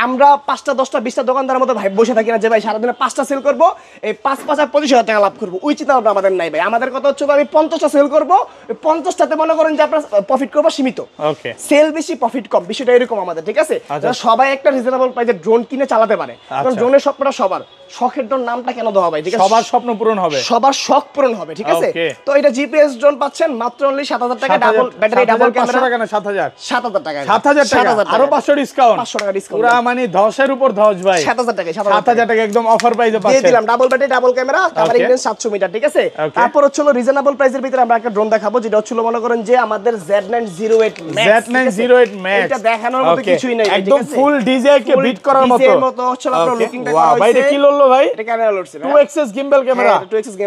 আমরা 5টা 10টা 20টা দোকানদারের মতো ভাই বসে থাকি না যে ভাই সারাদিনে 5টা সেল করব, এই 5-5-25,000 টাকা লাভ করব। ওই চিন্তা ভাবনা আমাদের নাই ভাই। আমাদের কথা হচ্ছে আমি 50টা সেল করব, ওই 50টাতে মনে করেন যে আপনার প্রফিট করব সীমিত। ওকে, সেল বেশি প্রফিট কম, বিষয়টা এরকম আমাদের, ঠিক আছে? সবাই একটা রিজনেবল প্রাইসে ড্রোন কিনে চালাতে পারে, কারণ ড্রোনের স্বপ্নটা সবার। শখের ড্রোন নামটা কেন দেওয়া ভাই, ঠিক আছে? সবার স্বপ্ন পূরণ হবে, সবার শখ পূরণ হবে, ঠিক আছে? তো এটা জিপিএস ড্রোন পাচ্ছেন মাত্র অনলি 7,000 টাকা। Double battery, double camera. টাকা না 7,000? 7,000 টাকা। 7,000 টাকা, আরো 500 ডিসকাউন্ট। 500 টাকা ডিসকাউন্ট। পুরা মানে 10 এর উপর 10 ভাই। 7,000 টাকা। 7,000 টাকা একদম অফার প্রাইসে পাচ্ছেন। দিয়ে দিলাম double battery, double camera, covering range 700 metre, ঠিক আছে? তারপর হচ্ছে রিজনেবল প্রাইসের ভিতরে আমরা একটা ড্রোন দেখাবো, যেটা হচ্ছে মনে করেন যে আমাদের Z908 Max। Z908 Max, এটা দেখানোর মতো কিছুই নাই, একদম ফুল ডিজে কে বিট করার মতো। ডিজে এর মতো হচ্ছে আপনার লুকিংটা করা হইছে। ভাই এটা কি লড়লো ভাই? এটা ক্যামেরা লড়ছে 2xs গিম্বল ক্যামেরা।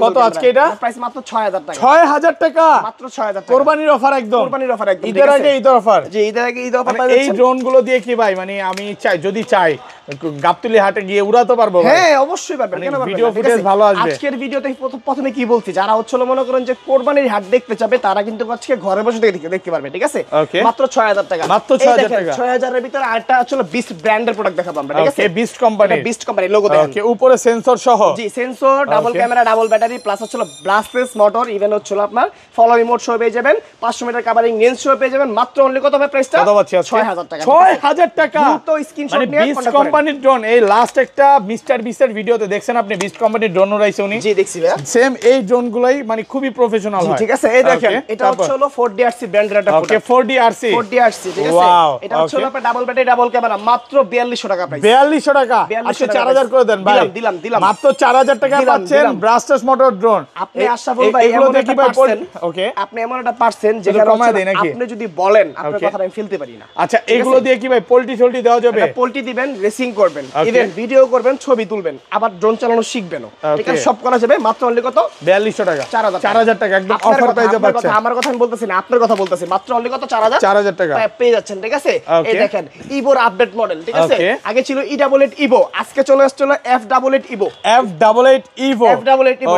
কত আজকে এটা? প্রাইস মাত্র 6,000 টাকা। 6,000 টাকা মাত্র 6,000 টাকা। কোরবানির অফার একদম। কোরবানির অফার একদম। ঈদের আগে ঈদের অফার। জি, ঈদের আগে ঈদ অফার। এই ড্রোন গুলো দিয়ে কি ভাই মানে আমি চাই, যদি চাই গাবতলী হাটে গিয়ে উড়াতে পারবো ভাই? হ্যাঁ অবশ্যই পারবেন, কেন পারবেন না? ভিডিও ফুটেজ ভালো আসবে। আজকের ভিডিওতে প্রথমে কি বলছি, যারা হচ্ছে মনে করেন যে কোরবানির হাট দেখতে চাবে তারা কিন্তু আজকে ঘরে বসে দেখতে পারবে, ঠিক আছে? মাত্র 6,000 টাকা। মাত্র 6,000 টাকা। 6,000 এর ভিতরে আরেকটা হচ্ছে বিস্ট ব্র্যান্ডের প্রোডাক্ট দেখাবো আমরা, ঠিক আছে? Okay, Beast company. বিস্ট কোম্পানির লোগো দেখেন। ওকে, উপরে সেন্সর সহ। জি, sensor, double camera, double battery, plus হচ্ছে ব্লাস্টলেস মোটর, ইভেন হচ্ছে আপনার ফলো রিমোট সহ পেয়ে যাবেন, 500 মিটার কাভারিং রেঞ্জ সহ পেয়ে যাবেন। মাত্র অনলি কত হবে প্রাইসটা? কত পাচ্ছি আজকে? 6,000 টাকা। 6,000 টাকা। তো স্ক্রিনশট নিয়ে বিস্ট কন্টাক্ট করেন। কোম্পানির ড্রোন। এই লাস্ট একটা মিস্টার বিস্টের ভিডিওতে দেখছেন আপনি, বিস্ট কোম্পানির ড্রোন উড়াইছে উনি। জি, দেখছি ভাই। সেম এই ড্রোন গুলাই মানে খুবই প্রফেশনাল হয়, ঠিক আছে? এই দেখেন, এটা হচ্ছে 4DRC ব্র্যান্ডের একটা প্রোডাক্ট। ওকে, 4DRC। 4DRC, ঠিক আছে? এটা হচ্ছে আপনার ডাবল ব্যাটারি, ডাবল ক্যামেরা, মাত্র 4200 টাকা প্রাইস। 4200 টাকা। আজকে 4,000 করে দেন ভাই। দিলাম। মাত্র 4,000 টাকা পাচ্ছেন ব্রাস্টাস মোটর ড্রোন। আপনি আশরাফুল ভাই এমন একটা পারছেন, ওকে, আপনি এমন একটা পারছেন যেখানে আপনি যদি বলেন আপনার কথাটা আমি ফেলতে পারি না। আচ্ছা, এগুলো দিয়ে কি ভাই পোল্ট্রি টোল্ট্রি দেওয়া যাবে? পোল্ট্রি দিবেন, রেসিং করবেন, ইভেন ভিডিও করবেন, ছবি তুলবেন, আবার ড্রোন চালানো শিখবেন, ঠিক আছে? সব করা যাবে। মাত্র অনলি কত? 4200 টাকা। 4,000 টাকা একদম অফার প্রাইসে পাচ্ছেন। আমার কথা আমি বলতেছি না, আপনার কথা বলতেছি। মাত্র অনলি কত? 4,000 টাকা পেয়ে যাচ্ছেন, ঠিক আছে? এই দেখেন ইভোর আপডেট মডেল, ঠিক আছে? আগে ছিল E88 ইভো, আজকে চলে আসছে F88 ইভো। F88 ইভো,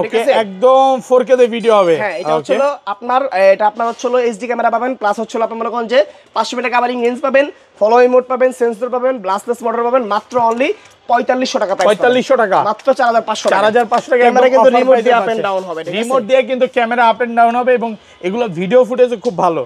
ঠিক আছে? একদম 4K তে ভিডিও হবে। হ্যাঁ, এটা হচ্ছে আপনার হচ্ছে এইচডি ক্যামেরা পাবেন, প্লাস হচ্ছে আপনি মনে করেন যে 500 মিটার কাভারিং রেঞ্জ পাবেন, ফলো মোড পাবেন, সেন্সর পাবেন, ব্লাস্টলেস মোটর পাবেন। মাত্র অনলি 4500 টাকা প্রাইস। 4500 টাকা। মাত্র 4,500 টাকা। 4,500 টাকা। ক্যামেরা কিন্তু রিমোট দিয়ে আপ এন্ড ডাউন হবে, ঠিক আছে? রিমোট দিয়ে কিন্তু ক্যামেরা আপ এন্ড ডাউন হবে এবং এগুলো ভিডিও ফুটেজ খুব ভালো,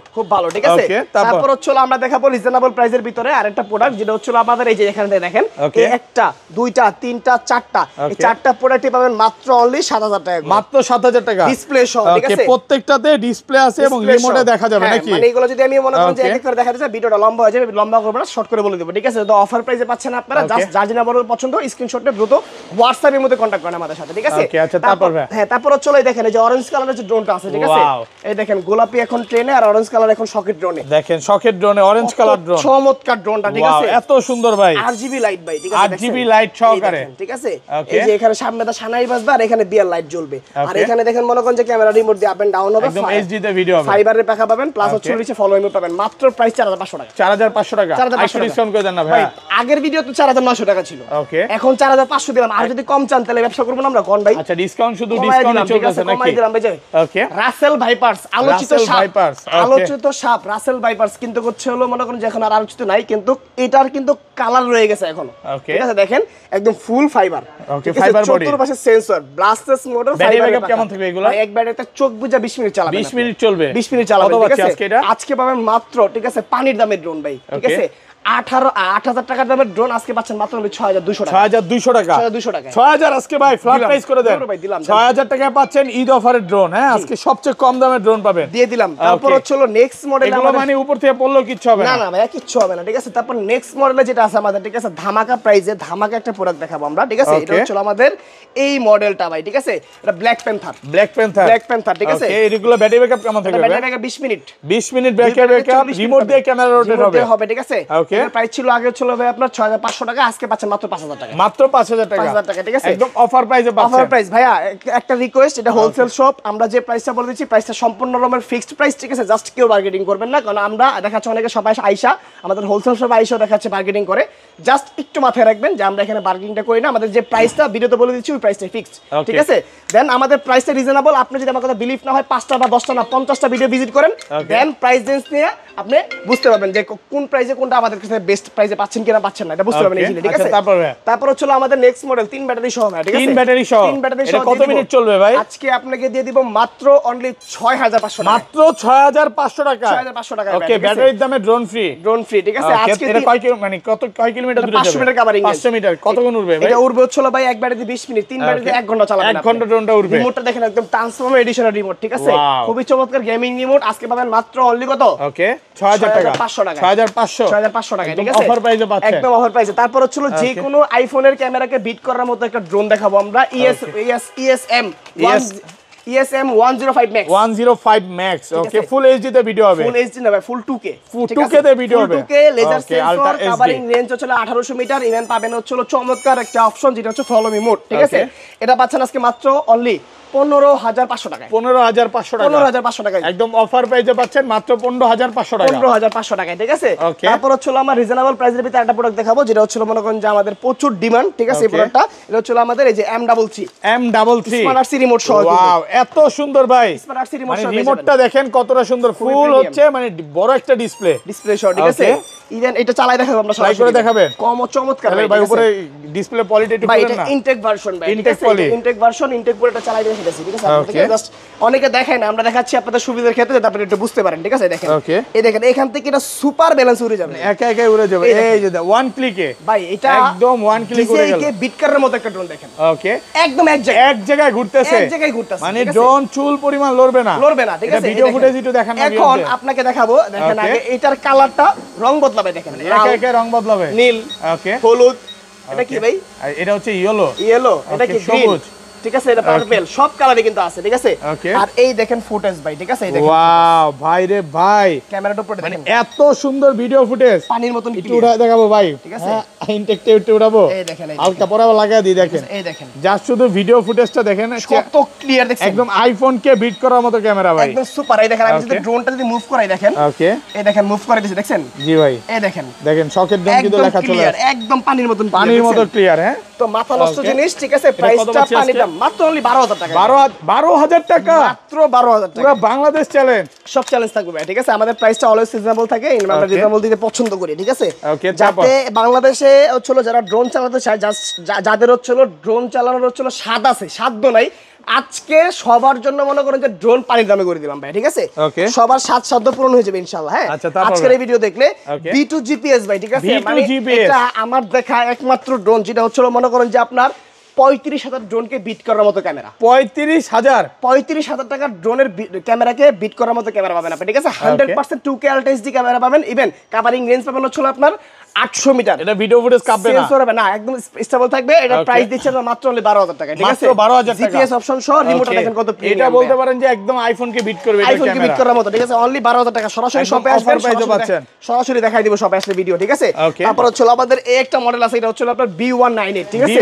ঠিক আছে? তারপর হচ্ছে আমরা দেখাবো রিজনেবল প্রাইসের ভিতরে আরেকটা প্রোডাক্ট, যেটা হচ্ছে আমাদের এই যে এখানে দেখেন, এই একটা, দুইটা, তিনটা, চারটা, এই চারটা প্রোডাক্টই পাবেন মাত্র অনলি 7,000 টাকা। মাত্র 7,000 টাকা। ডিসপ্লে সহ, ঠিক আছে? প্রত্যেকটাতে ডিসপ্লে আছে এবং রিমোটে দেখা যাবে নাকি? মানে এগুলো যদি আমি মনে করেন যে এক এক করে দেখাতে চাই ভিডিওটা লম্বা হয়ে যাবে, লম্বা করব না, শর্ট করে বলে দেব, ঠিক আছে? তো অফার প্রাইসে পাচ্ছেন আপনারা। জাস্ট যার যেটা বড় পছন্দ স্ক্রিনশট দ্রুত WhatsApp এর মধ্যে কন্টাক্ট করেন আমাদের সাথে, ঠিক আছে? ওকে, আচ্ছা, তারপর হ্যাঁ, তারপর চলে দেখেন এই যে অরেঞ্জ কালারের যে ড্রোনটা আছে, ঠিক আছে? এই দেখেন গোলাপি এখন ট্রেনে আর অরেঞ্জ কালার এখন শকেট ড্রোনে। দেখেন শকেট ড্রোনে অরেঞ্জ কালার ড্রোন, চমৎকার ড্রোনটা, ঠিক আছে? এত সুন্দর ভাই। RGB লাইট ভাই, ঠিক আছে? RGB লাইট সহকারে, ঠিক আছে? এই যে এখানে সামনেটা সানাই বাজবে আর এখানে বিয়ার লাইট জ্বলবে, আর এখানে দেখেন মনে করেন যে ক্যামেরা রিমোট দিয়ে আপ এন্ড ডাউন হবে, একদম এইচডি তে ভিডিও হবে, ফাইবারের পাখা পাবেন, প্লাস হচ্ছে নিচে ফলো ইমো পাবেন। মাত্র প্রাইস 4,500 টাকা। 4,500 টাকা। 4,500 ডিসকাউন্ট করে দেন না ভাই। আগের ভিডিও তো 4,900 টাকা ছিল, ওকে এখন 4500 দিলাম, আর যদি কম চান তাহলে ব্যবসা করব না আমরা কোন ভাই। আচ্ছা ডিসকাউন্ট শুধু ডিসকাউন্ট চলতেছে নাকি? কমাই দিলাম ভাই যে ওকে রাসেল ভাইপারস আলোচিত রাসেল সাপ, ভাইপারস, আলোচিত সাপ রাসেল ভাইপারস কিন্তু হচ্ছে হলো মনে করেন যে এখন আর আলোচিত নাই, কিন্তু এটার কিন্তু কালার রয়ে গেছে এখনো। ওকে ঠিক আছে দেখেন একদম ফুল ফাইবার। ওকে ফাইবার বডি, চতুর্পাশে সেন্সর, ব্লাস্টেস মোটর, ব্যাটারি ব্যাকআপ কেমন থাকবে এগুলো? এক ব্যাটারিতে চোখ বুজা 20 মিনিট চালাবেন, 20 মিনিট চলবে, 20 মিনিট চালাবেন। কত ঠিক পাচ্ছি আছে আজকে এটা? আজকে পাবেন মাত্র, ঠিক আছে পানির দামের ড্রোন ভাই, ঠিক আছে 8,000 টাকার দামের ড্রোন আজকে পাচ্ছেন মাত্র 6,200 টাকা। 6,200 টাকা, 6,200 টাকা, 6,000 আজকে ভাই ফ্ল্যাট প্রাইস করে দেন ভাই, দিলাম 6,000 টাকায় পাচ্ছেন ঈদ অফারের ড্রোন। হ্যাঁ আজকে সবচেয়ে কম দামের ড্রোন পাবেন, দিয়ে দিলাম। তারপর হচ্ছে হলো নেক্সট মডেল, এগুলো মানে উপর থেকে পড়লেও কিচ্ছু হবে না না? না ভাই কিচ্ছু হবে না, ঠিক আছে। তারপর নেক্সট মডেলে যেটা আছে আমাদের, ঠিক আছে ধামাকা প্রাইসে ধামাকা একটা প্রোডাক্ট দেখাবো আমরা, ঠিক আছে। এটা হচ্ছে আমাদের এই মডেলটা ভাই, ঠিক আছে এটা ব্ল্যাক প্যান্থার, ব্ল্যাক প্যান্থার, ঠিক আছে। ওকে এগুলো ব্যাটারি ব্যাকআপ কেমন থাকবে? Battery backup 20 minute, 20 minute battery backup, remote দিয়ে ক্যামেরা রোটেট হবে, ঠিক আছে। ওকে এর প্রাইস ছিল আগে ছিল ভাই আপনার 6,500 টাকা, আজকে পাচ্ছেন মাত্র 5,000 টাকা, মাত্র 5,000 টাকা, 5,000 টাকা, ঠিক আছে একদম অফার প্রাইসে পাচ্ছেন। অফার প্রাইস ভাইয়া। একটা রিকোয়েস্ট, এটা হোলসেল শপ, আমরা যে প্রাইসটা বলে দিচ্ছি প্রাইসটা সম্পূর্ণ রকমের ফিক্সড প্রাইস, ঠিক আছে। জাস্ট কেউ বার্গেনিং করবেন না, কারণ আমরা দেখাচ্ছি অনেকে সবাই আইসা আমাদের হোলসেল শপ আইসা দেখাচ্ছে বার্গেনিং করে। জাস্ট একটু মাথায় রাখবেন যে আমরা এখানে বার্গেনিংটা করি না, আমাদের যে প্রাইসটা ভিডিওতে বলে দিচ্ছি ওই প্রাইসটাই ফিক্সড, ঠিক আছে। দেন আমাদের প্রাইসটা রিজনেবল, আপনি যদি আমার কথা বিলিভ না হয় 5টা বা 10টা না 50টা ভিডিও ভিজিট করেন, দেন প্রাইস রেঞ্জ নিয়ে আপনি বুঝতে পারবেন যে কোন প্রাইসে কোনটা আমাদের কাছে বেস্ট প্রাইসে পাচ্ছেন কিনা পাচ্ছেন না, এটা বুঝতে পারবেন ইজিলি, ঠিক আছে। তারপর হচ্ছে আমাদের নেক্সট মডেল 3 ব্যাটারি সহ, ঠিক আছে 3 ব্যাটারি সহ, 3 ব্যাটারি সহ। কত মিনিট চলবে ভাই? আজকে আপনাকে দিয়ে দিব মাত্র অনলি 6,500 টাকা, মাত্র 6,500 টাকা, 6,500 টাকা, ওকে ব্যাটারির দামে ড্রোন ফ্রি, ঠিক আছে। আজকে এটা মানে কয় কিলোমিটার দূরে যাবে? 500 মিটার কভারিং, 500 মিটার কতক্ষণ উড়বে ভাই? এটা উড়বে হচ্ছে ভাই এক ব্যাটারিতে 20 মিনিট, 3 ব্যাটারিতে 1 ঘন্টা চালাবেন, 1 ঘন্টা ড্রোনটা উড়বে। রিমোটটা দেখেন একদম ট্রান্সফর্মার এডিশনের রিমোট, ঠিক আছে খুবই চমৎকার গেমিং রিমোট। আজকে পাবেন মাত্র অনলি কত? ওকে 6,000 টাকা, 6,500 টাকা, 6,500 টাকা, ঠিক আছে অফার প্রাইসে পাচ্ছেন, একদম অফার প্রাইসে। তারপর হচ্ছে যে কোনো আইফোনের ক্যামেরাকে বিট করার মতো একটা ড্রোন দেখাবো আমরা, ESM 105 Max, 105 Max, ওকে ফুল এইচডি তে ভিডিও হবে, ফুল এইচডি না ভাই, ফুল 2K, 2K তে ভিডিও হবে, 2K laser sensor, covering range হচ্ছে 1800 মিটার। ইভেন পাবেন হচ্ছে চমৎকার একটা অপশন যেটা হচ্ছে ফলো মি মোড, ঠিক আছে। এটা পাচ্ছেন আজকে মাত্র অনলি 15,500 টাকায়, 15,500 টাকা, 15,500 টাকায় একদম অফার প্রাইসে পাচ্ছেন মাত্র 15,500 টাকা, 15,500 টাকায়, ঠিক আছে। তারপর হচ্ছে আমরা রিজনেবল প্রাইসের ভিতরে একটা প্রোডাক্ট দেখাবো যেটা হচ্ছে মনে করেন যে আমাদের প্রচুর ডিমান্ড, ঠিক আছে। এই প্রোডাক্টটা এটা হচ্ছে আমাদের এই যে M33 স্মার্ট আরসি রিমোট সহ, ওয়াও এত সুন্দর ভাই, স্মার্ট আরসি রিমোট মানে সহ রিমোটটা দেখেন কতটা সুন্দর, ফুল হচ্ছে মানে বড় একটা ডিসপ্লে সহ, ঠিক আছে। ইভেন এটা চালাই দেখাবো আমরা, সরাসরি করে দেখাবেন, কম চমৎকার ভাই উপরে ডিসপ্লে কোয়ালিটি একটু ভাই, করেন এটা না, ইনটেক ভার্সন ভাই, intact quality, intact version, intact পুরোটা চালাই দেখাচ্ছি, ঠিক আছে। আপনাদের জাস্ট অনেকে দেখায় না, আমরা দেখাচ্ছি আপনাদের সুবিধার ক্ষেত্রে যাতে আপনি একটু বুঝতে পারেন, ঠিক আছে। দেখেন এই দেখেন এখান থেকে এটা সুপার ব্যালেন্স উড়ে যাবে, একা একা উড়ে যাবে, এই যে ওয়ান ক্লিকে ভাই, এটা একদম ওয়ান ক্লিক উড়ে গেল, বিট করার মতো একটা ড্রোন দেখেন, ওকে একদম এক জায়গায় ঘুরতেছে, মানে ড্রোন চুল পরিমাণ লড়বে না, ঠিক আছে। ভিডিও ফুটেজ একটু দেখান না, এখন আপনাকে দেখাবো, দেখেন আগে এটার কালারটা রং বদলাবে, দেখেন একা একা রং বদলাবে, নীল, ওকে হলুদ, এটা কি ভাই? এটা হচ্ছে ইয়েলো, এটা কি সবুজ, ঠিক আছে। এটা পার্পল, সব কালারই কিন্তু আছে, ঠিক আছে। আর এই দেখেন ফুটেজ ভাই, ঠিক আছে। এই দেখেন ওয়াও ভাই রে ভাই, ক্যামেরাটা উপরে দেখেন এত সুন্দর ভিডিও ফুটেজ, পানির মতন একটু উড়া দেখাবো ভাই, ঠিক আছে। ইনটেকটা একটু উড়াবো, এই দেখেন হালকা পরা লাগায় দিই, দেখেন এই দেখেন জাস্ট শুধু ভিডিও ফুটেজটা দেখেন কত ক্লিয়ার, দেখছেন একদম আইফোন কে বিট করার মতো ক্যামেরা ভাই, একদম সুপার। এই দেখেন আমি যদি ড্রোনটা যদি মুভ করাই, দেখেন ওকে এই দেখেন মুভ করে দিয়েছে, দেখছেন জি ভাই, এই দেখেন শকের ড্রোন কিন্তু লেখা চলে আসে, একদম পানির মতো ক্লিয়ার, হ্যাঁ তো মাথা নষ্ট জিনিস, ঠিক আছে। প্রাইসটা পানির দাম মাত্র অনলি 12,000 টাকা, 12,000 টাকা, মাত্র 12,000 টাকা, পুরো বাংলাদেশ চ্যালেঞ্জ, সব চ্যালেঞ্জ থাকবে ভাই, ঠিক আছে। আমাদের প্রাইসটা অলওয়েজ রিজনেবল থাকে, আমরা রিজনেবল দিতে পছন্দ করি, ঠিক আছে। যাতে বাংলাদেশে হচ্ছিল যারা ড্রোন চালাতে চায়, যাদের হচ্ছিল ড্রোন চালানোর হচ্ছিল স্বাদ আছে, সাধ্য নাই, আজকে সবার জন্য মনে করেন যে ড্রোন পানির দামে করে দিলাম ভাই, ঠিক আছে। সবার স্বাদ সাধ্য পূরণ হয়ে যাবে ইনশাআল্লাহ। হ্যাঁ, আজকের এই ভিডিও দেখলে B2 GPS ভাই, ঠিক আছে। মানে এটা আমার দেখা একমাত্র ড্রোন যেটা হচ্ছিল মনে করেন যে আপনার 35,000 ড্রোনকে বিট করার মতো ক্যামেরা, 35,000 টাকার ড্রোনের ক্যামেরাকে বিট করার মতো ক্যামেরা পাবেন আপনি, ঠিক আছে। 100% 2K আলট্রা এইচডি ক্যামেরা পাবেন, ইভেন কভারিং রেঞ্জ পাবেন হচ্ছে আপনার 800 মিটার, এটা ভিডিও ফুটেজ কাঁপবে না, সেন্সর হবে না, একদম স্টেবল থাকবে। এটা প্রাইস দিচ্ছেন মাত্র অনলি 12,000 টাকা, ঠিক আছে। মাত্র 12,000 টাকা, জিপিএস অপশন সহ রিমোটটা দেখেন কত প্রিমিয়াম, এটা বলতে পারেন যে একদম আইফোন কে বিট করবে, আইফোন কে বিট করার মতো, ঠিক আছে। অনলি 12,000 টাকা, সরাসরি শপে আসবেন, সরাসরি দেখাই দিব শপে আসলে ভিডিও, ঠিক আছে। তারপর হচ্ছে আমাদের এই একটা মডেল আছে, এটা হচ্ছে আপনার B198, ঠিক আছে।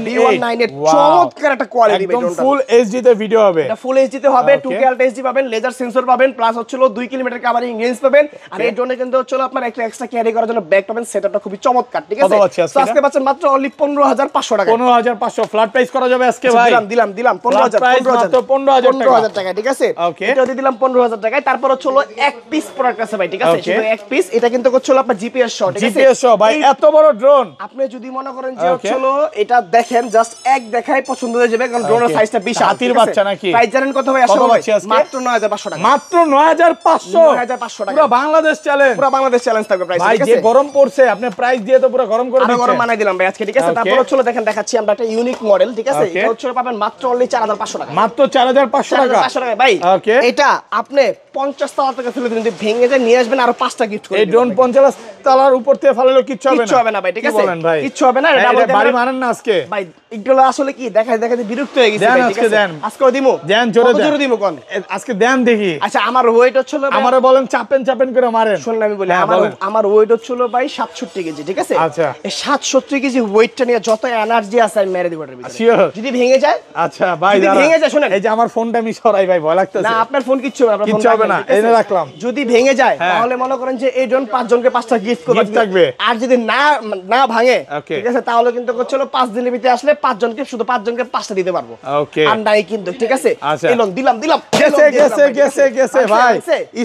B198 চমৎকার একটা কোয়ালিটি, একদম ফুল এইচডি তে ভিডিও হবে, এটা ফুল এইচডি তে হবে, 2K আলট্রা এইচডি পাবেন, লেজার সেন্সর পাবেন, প্লাস হচ্ছে 2 কিলোমিটার কভারিং রেঞ্জ পাবেন। আর এই ড্রোনে কিন্তু হচ্ছে আপনার একটা এক্সট্রা ক্যারি করার জন্য ব্যাগ পাবেন পারবেন, সেটআপটা খুবই চমৎকার, ঠিক আছে? কত পাচ্ছি আজকে? তো আজকে পাচ্ছেন মাত্র অনলি 15500 টাকা। 15500 ফ্ল্যাট প্রাইস করা যাবে আজকে ভাই। দিলাম 15000 টাকা, ঠিক আছে? ওকে, এটা দিয়ে দিলাম 15000 টাকায়। তারপর হচ্ছে এক পিস প্রোডাক্ট আছে ভাই, ঠিক আছে? শুধু এক পিস, এটা কিন্তু হচ্ছে আপনার জিপিএস শট, ঠিক আছে? জিপিএস শট ভাই, এত বড় ড্রোন আপনি যদি মনে করেন যে হচ্ছে এটা দেখেন, জাস্ট এক দেখায় পছন্দ হয়ে যাবে, কারণ ড্রোনের সাইজটা বিশাল, হাতির বাচ্চা নাকি? প্রাইস জানেন কত ভাই? আসলে মাত্র 9500 টাকা। মাত্র 9500 টাকা। পুরো বাংলাদেশ চ্যালেঞ্জ, পুরো বাংলাদেশ চ্যালেঞ্জ থাকবে প্রাইস, ভাই। ঠিক আছে? যে গরম পড়ছে, আপনি প্রাইস দিয়ে তো পুরো গরম করে দিচ্ছেন। গরম বানাই দিলাম ভাই আজকে, ঠিক আছে? তারপর হচ্ছে দেখেন, দেখাচ্ছি আমরা একটা ইউনিক মডেল, ঠিক আছে? এটা হচ্ছে পাবেন মাত্র অনলি 4500 টাকা। মাত্র 4500 টাকা। 4500 টাকা ভাই। ওকে, এটা আপনি 50 তলা থেকে ফেলে দিন, যদি ভেঙে যায় নিয়ে আসবেন, আরো 5টা গিফট করে এই ড্রোন 50 তলার উপর থেকে ফেলালে কিচ্ছু হবে না। কিচ্ছু হবে না ভাই, ঠিক আছে? বলেন ভাই, কিচ্ছু হবে না। এটা ডাবল বাড়ি মারেন না আজকে ভাই। এগুলো আসলে কি দেখাই বিরক্ত হয়ে গেছে ভাই, ঠিক আছে? আজকে দিমু, দেন জোরে দিমু কোন আজকে দেন দেখি। আচ্ছা, আমার ওয়েট হচ্ছে আমারে বলেন চাপেন করে মারেন। শুনুন আমি বলি, আমার ওয়েট হচ্ছে ভাই 67 কেজি, ঠিক আছে? আচ্ছা, এই 67 কেজি ওয়েটটা নিয়ে যত এনার্জি আছে আমি মেরে দিব এর ভিতরে। শিওর? যদি ভেঙে যায়, আচ্ছা ভাই, যদি ভেঙে যায়, শুনেন, এই যে আমার ফোনটা আমি সরাই ভাই, ভয় লাগতেছে। না, আপনার ফোন কিচ্ছু হবে না, কিচ্ছু হবে না, এনে রাখলাম। যদি ভেঙে যায় তাহলে মনে করেন যে এই ড্রোন 5 জনকে 5টা গিফট থাকবে। আর যদি না ভাঙে, ঠিক আছে, তাহলে কিন্তু হচ্ছে 5 দিনের ভিতরে আসলে 5 জনকে, শুধু 5 জনকে 5টা দিতে পারবো। ওকে, আর নাই কিন্তু, ঠিক আছে? এলন দিলাম গেছে ভাই।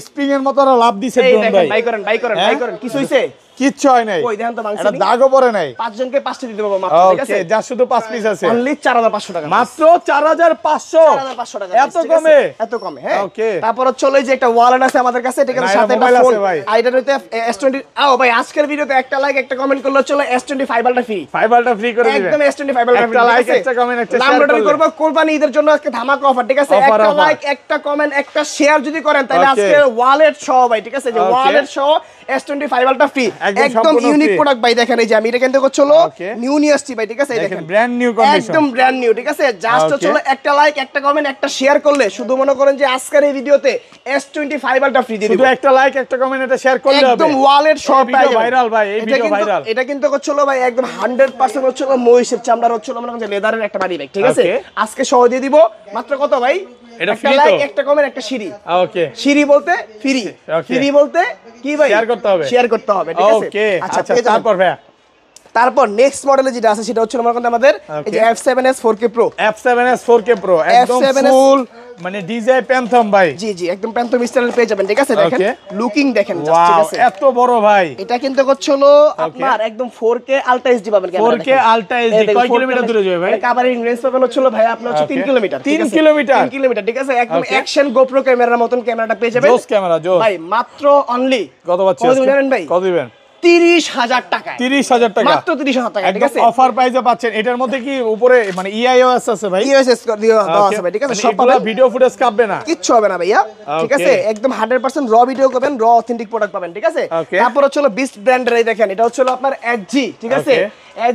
স্প্রিং এর মতো লাভ দিছে ড্রোন ভাই। বাই করেন কিছু হইছে? কিচ্ছু হয় নাই। কই দেখেন তো ভাঙছে এটা দাগও পড়ে নাই। 5 জনকে 5টা দিতে পারবো মাত্র, ঠিক আছে? ওকে, যা শুধু 5 পিস আছে। অনলি 4500 টাকা। মাত্র 4500 টাকা। এত কমে? এত কমে, হ্যাঁ। ওকে, তারপর চলো এই যে একটা ওয়ালেট আছে আমাদের কাছে, এটার সাথে একটা ফোন আইডার হইতে S20। ভাই, আজকের ভিডিওতে একটা লাইক একটা কমেন্ট করলে চলো S20 ফাইবারটা ফ্রি। ফাইবারটা ফ্রি করে দিবেন। একদম S20 ফাইবারটা ফ্রি। একটা লাইক একটা কমেন্ট একটা শেয়ার করব। কোরবানি ঈদের জন্য আজকে ধামাকা অফার, ঠিক আছে? একটা লাইক একটা কমেন্ট একটা শেয়ার যদি করেন তাহলে আজকে ওয়ালেট সহ ভাই, ঠিক আছে? যে ওয়ালেট সহ S20 ফাইবারটা ফ্রি, একদম ইউনিক প্রোডাক্ট ভাই। দেখেন এই যে আমি এটা কিন্তু চলো নিউ নিয়ে আসছি ভাই, ঠিক আছে? এই দেখেন ব্র্যান্ড নিউ কন্ডিশন, একদম ব্র্যান্ড নিউ, ঠিক আছে? জাস্ট চলো একটা লাইক একটা কমেন্ট একটা শেয়ার করলে শুধু মনে করেন যে আজকের এই ভিডিওতে S20 ফাইবারটা ফ্রি দিয়ে দিব। শুধু একটা লাইক একটা কমেন্ট একটা শেয়ার করলে হবে, একদম ওয়ালেট সহ ভিডিও ভাইরাল ভাই। এই ভিডিও ভাইরাল। এটা কিন্তু চলো ভাই একদম 100% হচ্ছে মহিষের চামড়ার হচ্ছে মনে করেন যে লেদারের একটা বাড়ি ব্যাগ, ঠিক আছে? আজকে সহ দিয়ে দিব মাত্র কত ভাই? এটা একটা লাইক একটা কমেন্ট একটা সিঁড়ি। ওকে, সিঁড়ি বলতে ফ্রি, ফ্রি বলতে কি ভাই? শেয়ার করতে হবে, ঠিক আছে? ওকে, আচ্ছা তারপর ভাই, তারপর নেক্সট মডেলে যেটা আছে সেটা হচ্ছে আমাদের এই যে F7s 4K Pro। F7s 4K Pro একদম ফুল মানে ডিজাই প্যান্থম ভাই। জি একদম প্যান্থম স্টাইলের পেয়ে যাবেন, ঠিক আছে? দেখেন লুকিং দেখেন জাস্ট, ঠিক আছে? এত বড় ভাই। এটা কিন্তু হলো আপনার একদম 4K আলট্রা এইচডি পাবেন। 4K আলট্রা এইচডি কয় কিলোমিটার দূরে যাবে ভাই? কভারিং রেঞ্জ পাবেন ভাই আপনার 3 কিলোমিটার। 3 কিলোমিটার, 3 কিলোমিটার, ঠিক আছে? একদম অ্যাকশন গোপ্রো ক্যামেরার মতন ক্যামেরাটা পেয়ে যাবেন। জোস ক্যামেরা, জোস ভাই। মাত্র অনলি কত পাচ্ছেন জানেন ভাই? কত দিবেন? 30000 টাকা। 30000 টাকা, মাত্র 30000 টাকা, ঠিক আছে? অফার প্রাইসে পাচ্ছেন। এটার মধ্যে কি উপরে মানে ইআইওএস আছে ভাই? ইওএস দেওয়া আছে ভাই, ঠিক আছে? সব পাবেন, ভিডিও ফুটেজ কাটবে না, কিচ্ছু হবে না ভাইয়া, ঠিক আছে? একদম 100% র ভিডিও পাবেন, র অথেন্টিক প্রোডাক্ট পাবেন, ঠিক আছে? তারপর হচ্ছে বিস্ট ব্র্যান্ডের এই দেখেন, এটা হচ্ছে আপনার HG, ঠিক আছে?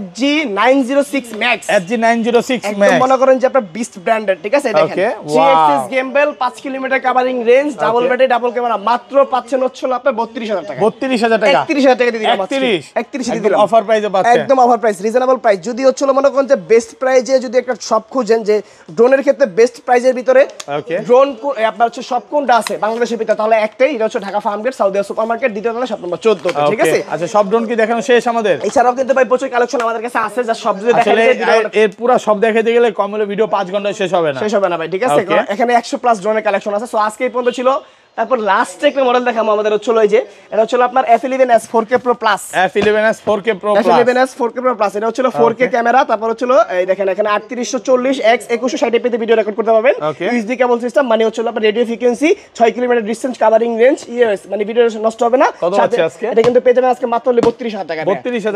HG 906 Max, HG 906 Max একদম মনে করেন যে আপনার বিস্ট ব্র্যান্ডের, ঠিক আছে? দেখেন 3 gimbal 5 kilometre covering range, double battery double camera, মাত্র পাচ্ছেন হচ্ছে আপনার 32000 টাকা। 32000 টাকা, 31000 টাকা দিয়ে দিলাম। 31 দিয়ে দিলাম, অফার প্রাইসে পাচ্ছেন, একদম অফার প্রাইস, রিজনেবল প্রাইস। যদি হচ্ছে মনে করেন যে বেস্ট প্রাইজে যদি একটা শপ খুঁজেন, যে ড্রোনের ক্ষেত্রে বেস্ট প্রাইজের ভিতরে ড্রোন আপনার হচ্ছে সব কোনটা আছে বাংলাদেশের ভিতরে, তাহলে একটাই, এটা হচ্ছে Dhaka Farmgate Saudia super market, দ্বিতীয় তলা শপ নম্বর 14, ঠিক আছে? আচ্ছা, সব ড্রোন কি দেখানো শেষ আমাদের? এছাড়াও কিন্তু ভাই প্রচুর কালেকশন আমাদের কাছে আছে, যা সব যদি দেখাতে এর পুরো সব দেখাতে গেলে কম হলে ভিডিও 5 ঘন্টায় শেষ হবে না ভাই, ঠিক আছে? এখানে 100+ ড্রোনের কালেকশন আছে। সো আজকে এই পর্যন্ত ছিল। তারপর লাস্ট একটা মডেল দেখাবো আমাদের হচ্ছে এই যে এটা হচ্ছে আপনার F11s 4K Pro Plus। F11s 4K Pro Plus, F11s 4K Pro Plus, এটা হচ্ছে 4K ক্যামেরা। তারপর হচ্ছে এই দেখেন এখানে 3840x 2160 এপিতে ভিডিও রেকর্ড করতে পারবেন। ইউএসডি কেবল সিস্টেম, মানে হচ্ছে আপনার radio frequency, 6 kilometre distance covering range, ইএস মানে ভিডিও নষ্ট হবে না। কত আছে আজকে? এটা কিন্তু পেয়ে যাবেন আজকে মাত্র 32000 টাকা। 32000